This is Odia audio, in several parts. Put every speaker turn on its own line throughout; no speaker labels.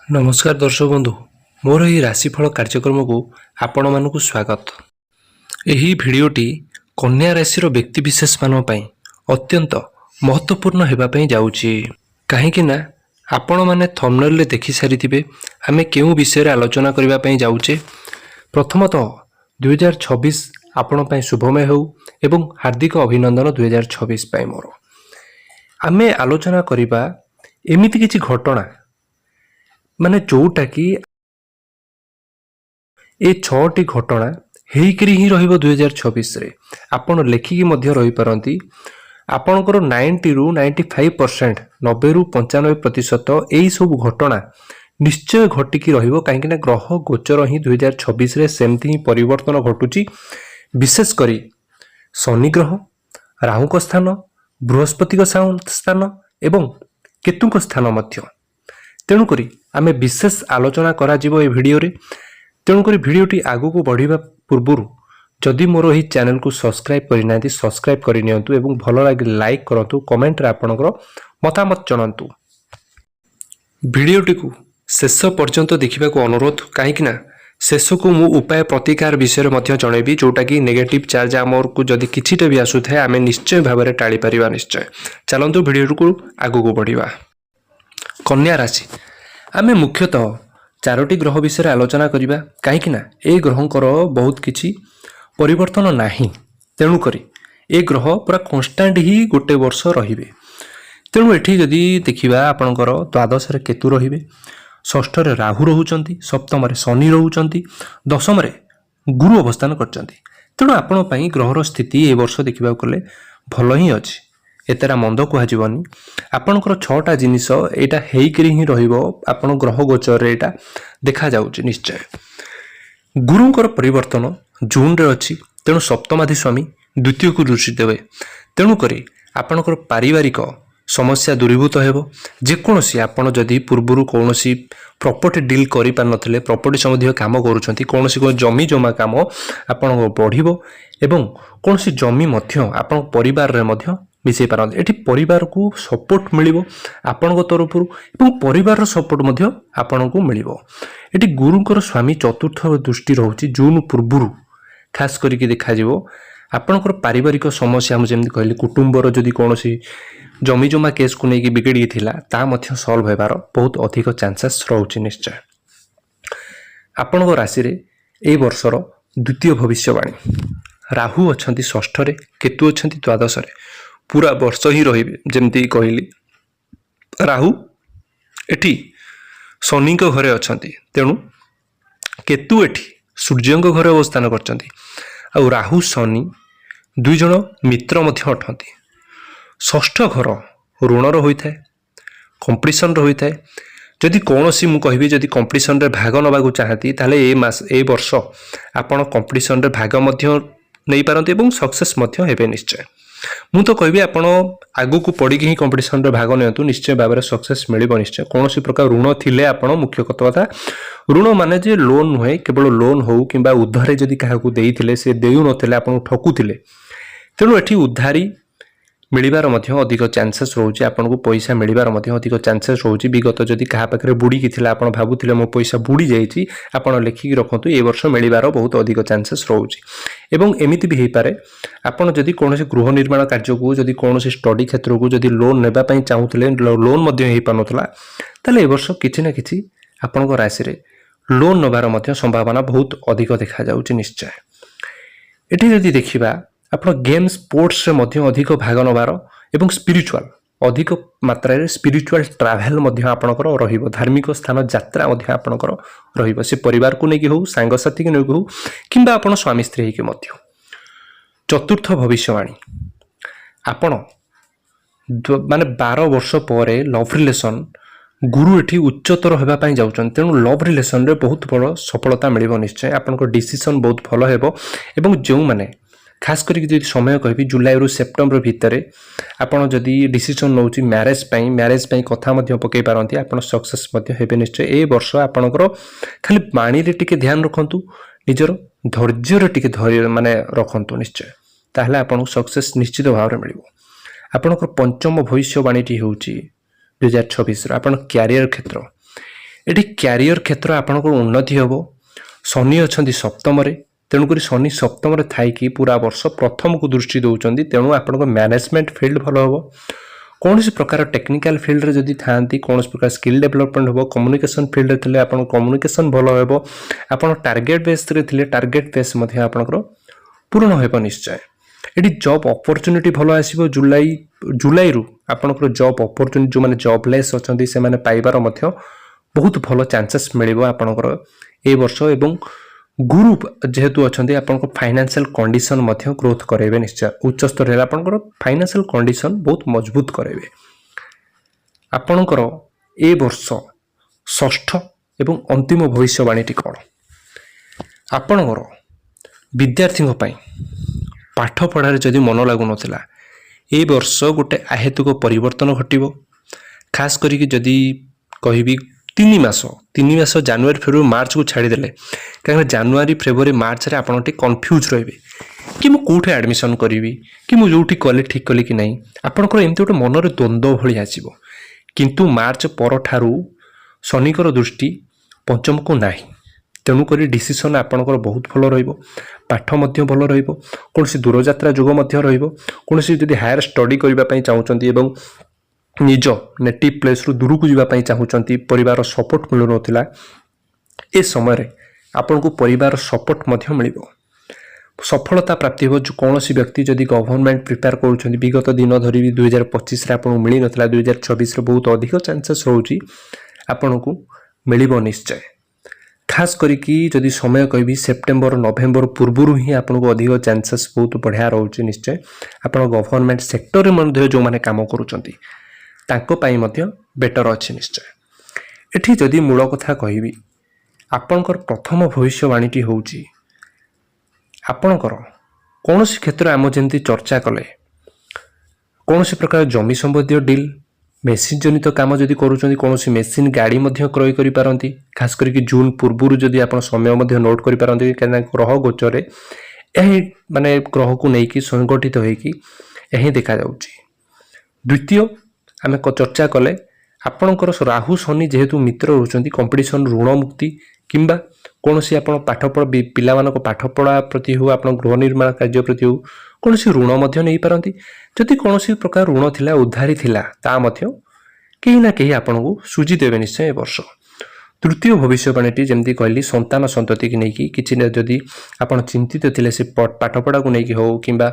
नमस्कार दर्शक बंधु मोर यह राशिफल कार्यक्रम को आपण मानक स्वागत। यही भिडटी कन्या राशि व्यक्तिशेष मानी अत्यंत महत्वपूर्ण होगापी जाऊँगी कहीं आपण मैंने थंबनेल देखि सारी आम क्यों विषय आलोचना करने जाऊे। प्रथमतः 2026 आपण शुभमय हो एवं हार्दिक अभिनंदन 2026 मोर आम आलोचना करवा एमती किसी घटना माने जोटा कि ए 6टी घटना हेकरी ही रहिबो 2026 रे आपण लेखिकी मध्य रही पारंती। आपणकर 90 रु 95% 90 रु 95% एई सब घटना निश्चय घटिकी रहिबो कहीं ना ग्रह गोचर ही 2026 रे सेमती ही परिवर्तन घटुची। विशेष करी शनि ग्रह राहु को स्थान बृहस्पति को स्थान एवं केतु को स्थान मध्य तेणुकरी आमे विशेष आलोचना करा जीवो ए वीडियो रे। तेणुकरी वीडियोटी आगु को बढ़िबा पूर्वरु जदि मोर एही चैनल को सब्सक्राइब करिना सब्सक्राइब करि नियंतु एवं भलो लागे लाइक करंतु कमेंट रे आपनकर मतामत जणांतु। वीडियोटी को शेष पर्यंत देखिबा को अनुरोध कहीं शेष को मु उपाय प्रतिकार विषय मध्य जणेबी जोटा कि नेगेटिव चार्ज आमर को जदि किछिटे भी आसु थाए आमे निश्चय भाबरे टाळी परिबा। निश्चय चलंतु वीडियो को आगु को बढ़िबा। कन्या राशि आमे मुख्यतः 4टी ग्रह विषय आलोचना करिबा कहीं ए ग्रहंकर बहुत किछि परिवर्तन नाही। तेणुकरी ए ग्रह पूरा कन्स्टांट ही गोटे वर्ष रहिबे। तेणु एठी जदि देखिबा आपणकर द्वादश रे केतु रहिबे, षष्ठ रे राहु रहउचंती, सप्तम रे शनि रहउचंती, दशम रे गुरु अवस्थान करचंती। तेणु आपण पई ग्रहर स्थिति ए वर्ष देखिबा कले भलो ही अछि, एतेरा मंद कहजीवनी। आपणकर 6टा जिनिस एटा हेइकरी ही रहिबो आपण ग्रह गोचर रे एटा देखा जाउची। निश्चय गुरुंकर परिवर्तन जून रे अछि, तेणु सप्तमाधि स्वामी द्वितीय को दृष्टि देवे। तेणु करी आपणकर पारिवारिक समस्या दूरीभूत हेबो। जेकोसी आपण जदि पूर्वरु कोनोसी प्रॉपर्टी डील करि पार नथिले, प्रॉपर्टी संबंधी काम करूछंती, कोनोसी को जमी जमा काम आपण बढ़िबो एवं कोनोसी जमी मध्य आपण परिवार रे मध्य मिसई पारंत। एठी परिवार को सपोर्ट मिलिबो आपणको तरफरु एवं परिवार सपोर्ट मध्य आपणको मिलिबो। एठी गुरुंकर स्वामी चतुर्थ दृष्टि रहउची जून पूर्वरु खास करिके देखा जिवो। आपणकर पारिवारिक समस्या हम जेमति कहली कुटुंबर जदि कोनोसी जमी जमा केस को नेकी बिगड़ी थिला ता मध्य सॉल्व हेबार बहुत अधिक चांसेस रहउची। निश्चय आपणको राशि रे ए वर्षर द्वितीय भविष्यवाणी राहु अछंती षष्ठ रे, केतु अछंती द्वादश रे, पूरा वर्ष ही रहिबे। जेमती कहली राहु एठी शनि को घरे अछंती, तेणु केतु एठी सूर्य को घरे अवस्थान करचंती। आ राहु शनि दुई जण मित्र मध्य अटंती। षष्ठ घर ऋणर होइथाय, कंपटीशन रो होइथाय। जदि कोनोसी मु कहबी जदि कंपटीशन रे भाग नबाकू चाहती ताले ए वर्ष आपण कंपटीशन रे भाग मध्य नै पारंती एवं सक्सेस मध्य हेबे। निश्चय मु तो कहबी आपण आगु को पड़ी कि कंपटीशन रे भाग नियंतु, निश्चय भाव में सक्सेस मिलिबो। निश्चय कोनोसी प्रकार ऋण थिले आपण मुख्य कथा ऋण माने जे लोन नुहे, केवल लोन हो किंबा उधारे जदि काहाकू देइथिले से देउ नथिले आपण ठकुथिले, तेणु एठी उधारी मिलिबार मध्य अधिक चांसेस रहउची। आपण को पैसा मिलिबार मध्य अधिक चांसेस रहउची। विगत जदि कहा पाखरे बुड़ी कि थिला आपण भाबुथिले मो पैसा बुड़ी जाईची, आपण लेखिक रखंतु ए वर्ष मिलिबार बहुत अधिक चांसेस रहउची। एवं एमिति भी हेइ पारे आपण जदि कोनोसी गृह निर्माण कार्य को जदि कोनोसी स्टडी क्षेत्र को जदि लोन नेबा पई चाहुथिले, लोन मध्य हेइ पानथला ताले ए वर्ष किछि ना किछि आपण को राशि रे लोन नबार मध्य संभावना बहुत अधिक देखा जाउची। निश्चय एठी जदि देखिबा आपण गेम स्पोर्ट्स रे मध्य अधिक भाग नबार एवं स्पिरिचुअल अधिक मात्रा रे स्पिरिचुअल ट्रैवल मध्य आपणकर रहिबो। धार्मिक स्थान यात्रा मध्य आपणकर रहिबो, से परिवार को नेकी हो, सांग साथी के नेकी हो किंबा आपण स्वामी स्त्री के मध्य। चतुर्थ भविष्यवाणी आपण माने 12 वर्ष परे लव रिलेशन गुरु एठी उच्चतर होबा पई जाउछन, तेणु लव रिलेशन रे बहुत बड़ सफलता मिलिबो। निश्चय आपनको डिसीजन बहुत भलो हेबो एवं जो माने खास करी जदि समय कहबी जुलाई रु सेप्टेम्बर भितर आपण जदि डिसीजन नउची मैरिज पई कथा मध्य पकई पारंती, आपण सक्सेस मध्य हेबे। निश्चय ए वर्ष आपणकर खाली बाणी रे टिके ध्यान रखंतु, निजर धैर्य रे टिके धैर्य माने रखंतु। निश्चय ताहले आपण सक्सेस निश्चित भाव रे मिलिबो। आपणकर पंचम भविष्यवाणीटी होउची 2026 आपण कैरियर क्षेत्र ଏଠି କ୍ୟାରିୟର କ୍ଷେତ୍ର ଆପଣଙ୍କର ଉନ୍ନତି ହେବ। ଶନି ଅଛନ୍ତି ସପ୍ତମରେ, ତେଣୁକରି ଶନି ସପ୍ତମରେ ଥାଇକି ପୁରା ବର୍ଷ ପ୍ରଥମକୁ ଦୃଷ୍ଟି ଦେଉଛନ୍ତି, ତେଣୁ ଆପଣଙ୍କ ମ୍ୟାନେଜମେଣ୍ଟ ଫିଲ୍ଡ ଭଲ ହେବ। କୌଣସି ପ୍ରକାର ଟେକ୍ନିକାଲ ଫିଲ୍ଡରେ ଯଦି ଥାଆନ୍ତି, କୌଣସି ପ୍ରକାର ସ୍କିଲ୍ ଡେଭଲପମେଣ୍ଟ ହେବ। କମ୍ୟୁନିକେସନ୍ ଫିଲ୍ଡରେ ଥିଲେ ଆପଣଙ୍କ କମ୍ୟୁନିକେସନ୍ ଭଲ ହେବ। ଆପଣ ଟାର୍ଗେଟ୍ ବେସ୍ରେ ଥିଲେ ଟାର୍ଗେଟ୍ ବେସ୍ ମଧ୍ୟ ଆପଣଙ୍କର ପୂରଣ ହେବ ନିଶ୍ଚୟ। ଏଠି ଜବ୍ ଅପରଚ୍ୟୁନିଟି ଭଲ ଆସିବ। ଜୁଲାଇରୁ ଆପଣଙ୍କର ଜବ୍ ଅପରଚ୍ୟୁନିଟି, ଯେଉଁମାନେ ଜବ୍ଲେସ୍ ଅଛନ୍ତି ସେମାନେ ପାଇବାର ମଧ୍ୟ ବହୁତ ଭଲ ଚାନ୍ସେସ୍ ମିଳିବ ଆପଣଙ୍କର ଏ ବର୍ଷ। ଏବଂ ଗୁରୁ ଯେହେତୁ ଅଛନ୍ତି ଆପଣଙ୍କ ଫାଇନାନ୍ସିଆଲ କଣ୍ଡିସନ୍ ମଧ୍ୟ ଗ୍ରୋଥ୍ କରାଇବେ ନିଶ୍ଚୟ। ଉଚ୍ଚ ସ୍ତରରେ ଆପଣଙ୍କର ଫାଇନାନ୍ସିଆଲ କଣ୍ଡିସନ୍ ବହୁତ ମଜବୁତ କରାଇବେ। ଆପଣଙ୍କର ଏ ବର୍ଷ ଷଷ୍ଠ ଏବଂ ଅନ୍ତିମ ଭବିଷ୍ୟବାଣୀଟି କ'ଣ? ଆପଣଙ୍କର ବିଦ୍ୟାର୍ଥୀଙ୍କ ପାଇଁ ପାଠ ପଢ଼ାରେ ଯଦି ମନ ଲାଗୁନଥିଲା, ଏ ବର୍ଷ ଗୋଟେ ଆହେତୁକ ପରିବର୍ତ୍ତନ ଘଟିବ। ଖାସ୍ କରିକି ଯଦି କହିବି 3 ମାସ ଜାନୁଆରୀ ଫେବୃଆରୀ ମାର୍ଚ୍ଚକୁ ଛାଡ଼ିଦେଲେ, କାହିଁକିନା ଜାନୁଆରୀ ଫେବୃଆରୀ ମାର୍ଚ୍ଚରେ ଆପଣ ଟିକେ କନଫ୍ୟୁଜ୍ ରହିବେ କି ମୁଁ କେଉଁଠି ଆଡ଼ମିସନ୍ କରିବି, କି ମୁଁ ଯେଉଁଠି କଲେ ଠିକ୍ କଲି କି ନାହିଁ। ଆପଣଙ୍କର ଏମିତି ଗୋଟେ ମନରେ ଦ୍ୱନ୍ଦ୍ୱ ଭଳି ଆସିବ। କିନ୍ତୁ ମାର୍ଚ୍ଚ ପରଠାରୁ ଶନିଙ୍କର ଦୃଷ୍ଟି ପଞ୍ଚମକୁ ନାହିଁ, ତେଣୁକରି ଡିସିସନ୍ ଆପଣଙ୍କର ବହୁତ ଭଲ ରହିବ। ପାଠ ମଧ୍ୟ ଭଲ ରହିବ। କୌଣସି ଦୂରଯାତ୍ରା ଯୋଗ ମଧ୍ୟ ରହିବ। କୌଣସି ଯଦି ହାୟର ଷ୍ଟଡି କରିବା ପାଇଁ ଚାହୁଁଛନ୍ତି ଏବଂ ନିଜ ନେଟିଭ୍ ପ୍ଲେସ୍ରୁ ଦୂରକୁ ଯିବା ପାଇଁ ଚାହୁଁଛନ୍ତି, ପରିବାର ସପୋର୍ଟ ମିଳୁନଥିଲା, ଏ ସମୟରେ ଆପଣଙ୍କୁ ପରିବାର ସପୋର୍ଟ ମଧ୍ୟ ମିଳିବ। ସଫଳତା ପ୍ରାପ୍ତି ହେବ। କୌଣସି ବ୍ୟକ୍ତି ଯଦି ଗଭର୍ଣ୍ଣମେଣ୍ଟ ପ୍ରିପେୟାର କରୁଛନ୍ତି, ବିଗତ ଦିନ ଧରି 2025ରେ ଆପଣଙ୍କୁ ମିଳିନଥିଲା, 2026ରେ ବହୁତ ଅଧିକ ଚାନ୍ସେସ୍ ରହୁଛି ଆପଣଙ୍କୁ ମିଳିବ ନିଶ୍ଚୟ। ଖାସ୍ କରିକି ଯଦି ସମୟ କହିବି ସେପ୍ଟେମ୍ବର ନଭେମ୍ବର ପୂର୍ବରୁ ହିଁ ଆପଣଙ୍କୁ ଅଧିକ ଚାନ୍ସେସ୍ ବହୁତ ବଢ଼ିଆ ରହୁଛି ନିଶ୍ଚୟ। ଆପଣ ଗଭର୍ଣ୍ଣମେଣ୍ଟ ସେକ୍ଟରରେ ମଧ୍ୟ ଯେଉଁମାନେ କାମ କରୁଛନ୍ତି ତାଙ୍କ ପାଇଁ ମଧ୍ୟ ବେଟର୍ ଅଛି ନିଶ୍ଚୟ। ଏଠି ଯଦି ମୂଳ କଥା କହିବି, ଆପଣଙ୍କର ପ୍ରଥମ ଭବିଷ୍ୟବାଣୀଟି ହେଉଛି ଆପଣଙ୍କର କୌଣସି କ୍ଷେତ୍ରରେ ଆମ ଯେମିତି ଚର୍ଚ୍ଚା କଲେ, କୌଣସି ପ୍ରକାର ଜମି ସମ୍ବନ୍ଧୀୟ ଡିଲ୍, ମେସିନ୍ ଜନିତ କାମ ଯଦି କରୁଛନ୍ତି, କୌଣସି ମେସିନ୍ ଗାଡ଼ି ମଧ୍ୟ କ୍ରୟ କରିପାରନ୍ତି। ଖାସ୍ କରିକି ଜୁନ୍ ପୂର୍ବରୁ ଯଦି ଆପଣ ସମୟ ମଧ୍ୟ ନୋଟ୍ କରିପାରନ୍ତି, କାହିଁକିନା ଗ୍ରହ ଗୋଚରରେ ଏହି ମାନେ ଗ୍ରହକୁ ନେଇକି ସଂଗଠିତ ହୋଇକି ଏହି ଦେଖାଯାଉଛି। ଦ୍ୱିତୀୟ, ଆମେ ଚର୍ଚ୍ଚା କଲେ ଆପଣଙ୍କର ରାହୁ ଶନି ଯେହେତୁ ମିତ୍ର ରହୁଛନ୍ତି, କମ୍ପିଟିସନ୍, ଋଣ ମୁକ୍ତି କିମ୍ବା କୌଣସି ଆପଣ ପିଲାମାନଙ୍କ ପାଠପଢ଼ା ପ୍ରତି ହେଉ, ଆପଣ ଗୃହ ନିର୍ମାଣ କାର୍ଯ୍ୟ ପ୍ରତି ହେଉ, କୌଣସି ଋଣ ମଧ୍ୟ ନେଇପାରନ୍ତି। ଯଦି କୌଣସି ପ୍ରକାର ଋଣ ଥିଲା, ଉଧାରୀ ଥିଲା, ତାହା ମଧ୍ୟ କେହି ନା କେହି ଆପଣଙ୍କୁ ସୁଝିଦେବେ ନିଶ୍ଚୟ ଏ ବର୍ଷ। ତୃତୀୟ ଭବିଷ୍ୟବାଣୀଟି ଯେମିତି କହିଲି, ସନ୍ତାନ ସନ୍ତତିକି ନେଇକି କିଛି ଯଦି ଆପଣ ଚିନ୍ତିତ ଥିଲେ, ସେ ପାଠପଢ଼ାକୁ ନେଇକି ହେଉ କିମ୍ବା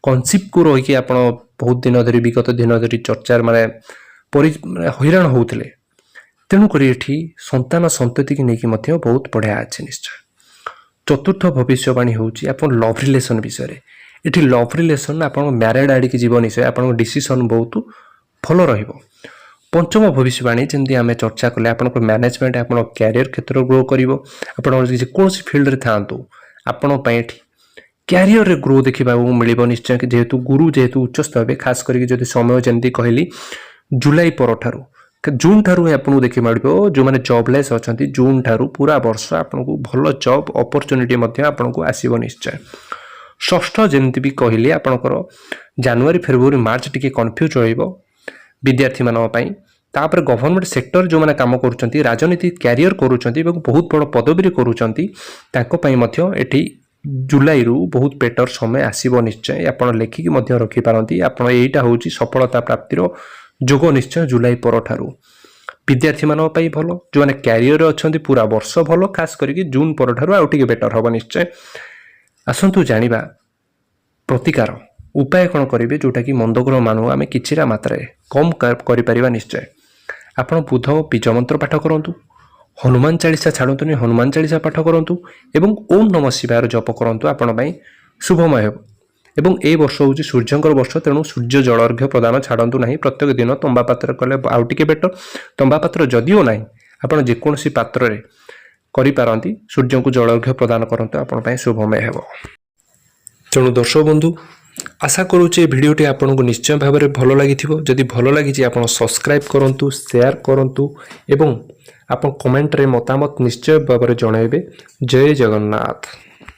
କନସିପ୍ଟକୁ ରହିକି ଆପଣ ବହୁତ ଦିନ ଧରି ବିଗତ ଦିନ ଧରି ଚର୍ଚ୍ଚାର ହଇରାଣ ହେଉଥିଲେ, ତେଣୁକରି ଏଠି ସନ୍ତାନ ସନ୍ତତିକି ନେଇକି ମଧ୍ୟ ବହୁତ ବଢ଼ିଆ ଅଛି ନିଶ୍ଚୟ। ଚତୁର୍ଥ ଭବିଷ୍ୟବାଣୀ ହେଉଛି ଆପଣ ଲଭ୍ ରିଲେସନ୍ ବିଷୟରେ। ଏଠି ଲଭ୍ ରିଲେସନ୍ ଆପଣଙ୍କ ମ୍ୟାରେଡ୍ ଆଡ଼ିକି ଯିବ ନିଶ୍ଚୟ। ଆପଣଙ୍କ ଡିସିସନ୍ ବହୁତ ଭଲ ରହିବ। ପଞ୍ଚମ ଭବିଷ୍ୟବାଣୀ ଯେମିତି ଆମେ ଚର୍ଚ୍ଚା କଲେ, ଆପଣଙ୍କ ମ୍ୟାନେଜମେଣ୍ଟ, ଆପଣଙ୍କ କ୍ୟାରିୟର କ୍ଷେତ୍ର ଗ୍ରୋ କରିବ। ଆପଣ ଯେକୌଣସି ଫିଲ୍ଡରେ ଥାଆନ୍ତୁ, ଆପଣଙ୍କ ପାଇଁ ଏଠି କ୍ୟାରିୟରରେ ଗ୍ରୋ ଦେଖିବାକୁ ମିଳିବ ନିଶ୍ଚୟ। ଗୁରୁ ଯେହେତୁ ଉଚ୍ଚସ୍ଥ ହେବେ, ଖାସ୍ କରିକି ଯଦି ସମୟ ଯେମିତି କହିଲି ଜୁଲାଇ ପରଠାରୁ, ଜୁନ୍ ଠାରୁ ଆପଣଙ୍କୁ ଦେଖି ମିଳିବ। ଯେଉଁମାନେ ଜବ୍ଲେସ୍ ଅଛନ୍ତି, ଜୁନ୍ ଠାରୁ ପୁରା ବର୍ଷ ଆପଣଙ୍କୁ ଭଲ ଜବ୍ ଅପରଚ୍ୟୁନିଟି ମଧ୍ୟ ଆପଣଙ୍କୁ ଆସିବ ନିଶ୍ଚୟ। ଷଷ୍ଠ ଯେମିତି ବି କହିଲି, ଆପଣଙ୍କର ଜାନୁଆରୀ ଫେବୃଆରୀ ମାର୍ଚ୍ଚ ଟିକେ କନଫ୍ୟୁଜ୍ ରହିବ ବିଦ୍ୟାର୍ଥୀମାନଙ୍କ ପାଇଁ। ତାପରେ ଗଭର୍ଣ୍ଣମେଣ୍ଟ ସେକ୍ଟର ଯେଉଁମାନେ କାମ କରୁଛନ୍ତି, ରାଜନୀତି କ୍ୟାରିୟର କରୁଛନ୍ତି ଏବଂ ବହୁତ ବଡ଼ ପଦବୀରେ କରୁଛନ୍ତି, ତାଙ୍କ ପାଇଁ ମଧ୍ୟ ଏଠି ଜୁଲାଇରୁ ବହୁତ ବେଟର୍ ସମୟ ଆସିବ ନିଶ୍ଚୟ। ଆପଣ ଲେଖିକି ମଧ୍ୟ ରଖିପାରନ୍ତି। ଆପଣ ଏଇଟା ହେଉଛି ସଫଳତା ପ୍ରାପ୍ତିର ଯୋଗ ନିଶ୍ଚୟ ଜୁଲାଇ ପରଠାରୁ। ବିଦ୍ୟାର୍ଥୀମାନଙ୍କ ପାଇଁ ଭଲ, ଯେଉଁମାନେ କ୍ୟାରିୟରରେ ଅଛନ୍ତି ପୁରା ବର୍ଷ ଭଲ, ଖାସ୍ କରିକି ଜୁନ୍ ପରଠାରୁ ଆଉ ଟିକେ ବେଟର୍ ହେବ ନିଶ୍ଚୟ। ଆସନ୍ତୁ ଜାଣିବା ପ୍ରତିକାର ଉପାୟ କ'ଣ କରିବେ, ଯେଉଁଟାକି ମନ୍ଦଗ୍ରହ ମାନଙ୍କୁ ଆମେ କିଛିଟା ମାତ୍ରାରେ କମ୍ କରିପାରିବା ନିଶ୍ଚୟ। ଆପଣ ବୁଧ ବୀଜ ମନ୍ତ୍ର ପାଠ କରନ୍ତୁ, ହନୁମାନ ଚାଳିଶା ଛାଡ଼ନ୍ତୁନି, ହନୁମାନ ଚାଳିଶା ପାଠ କରନ୍ତୁ ଏବଂ ଓମ୍ ନମଃ ଶିବାୟର ଜପ କରନ୍ତୁ। ଆପଣ ପାଇଁ ଶୁଭମୟ ହେବ। ଏବଂ ଏ ବର୍ଷ ହେଉଛି ସୂର୍ଯ୍ୟଙ୍କର ବର୍ଷ, ତେଣୁ ସୂର୍ଯ୍ୟ ଜଳ ଅର୍ଘ୍ୟ ପ୍ରଦାନ ଛାଡ଼ନ୍ତୁ ନାହିଁ। ପ୍ରତ୍ୟେକ ଦିନ ତମ୍ବା ପାତ୍ର କଲେ ଆଉ ଟିକେ ବେଟର୍। ତମ୍ବା ପାତ୍ର ଯଦିଓ ନାହିଁ, ଆପଣ ଯେକୌଣସି ପାତ୍ରରେ କରିପାରନ୍ତି, ସୂର୍ଯ୍ୟଙ୍କୁ ଜଳ ଅର୍ଘ୍ୟ ପ୍ରଦାନ କରନ୍ତୁ, ଆପଣ ପାଇଁ ଶୁଭମୟ ହେବ। ତେଣୁ ଦର୍ଶକ ବନ୍ଧୁ, ଆଶା କରୁଛି ଏ ଭିଡ଼ିଓଟି ଆପଣଙ୍କୁ ନିଶ୍ଚୟ ଭାବରେ ଭଲ ଲାଗିଥିବ। ଯଦି ଭଲ ଲାଗିଛି ଆପଣ ସବସ୍କ୍ରାଇବ୍ କରନ୍ତୁ, ସେୟାର କରନ୍ତୁ ଏବଂ ଆପଣ କମେଣ୍ଟରେ ମତାମତ ନିଶ୍ଚୟ ଭାବରେ ଜଣାଇବେ। ଜୟ ଜଗନ୍ନାଥ।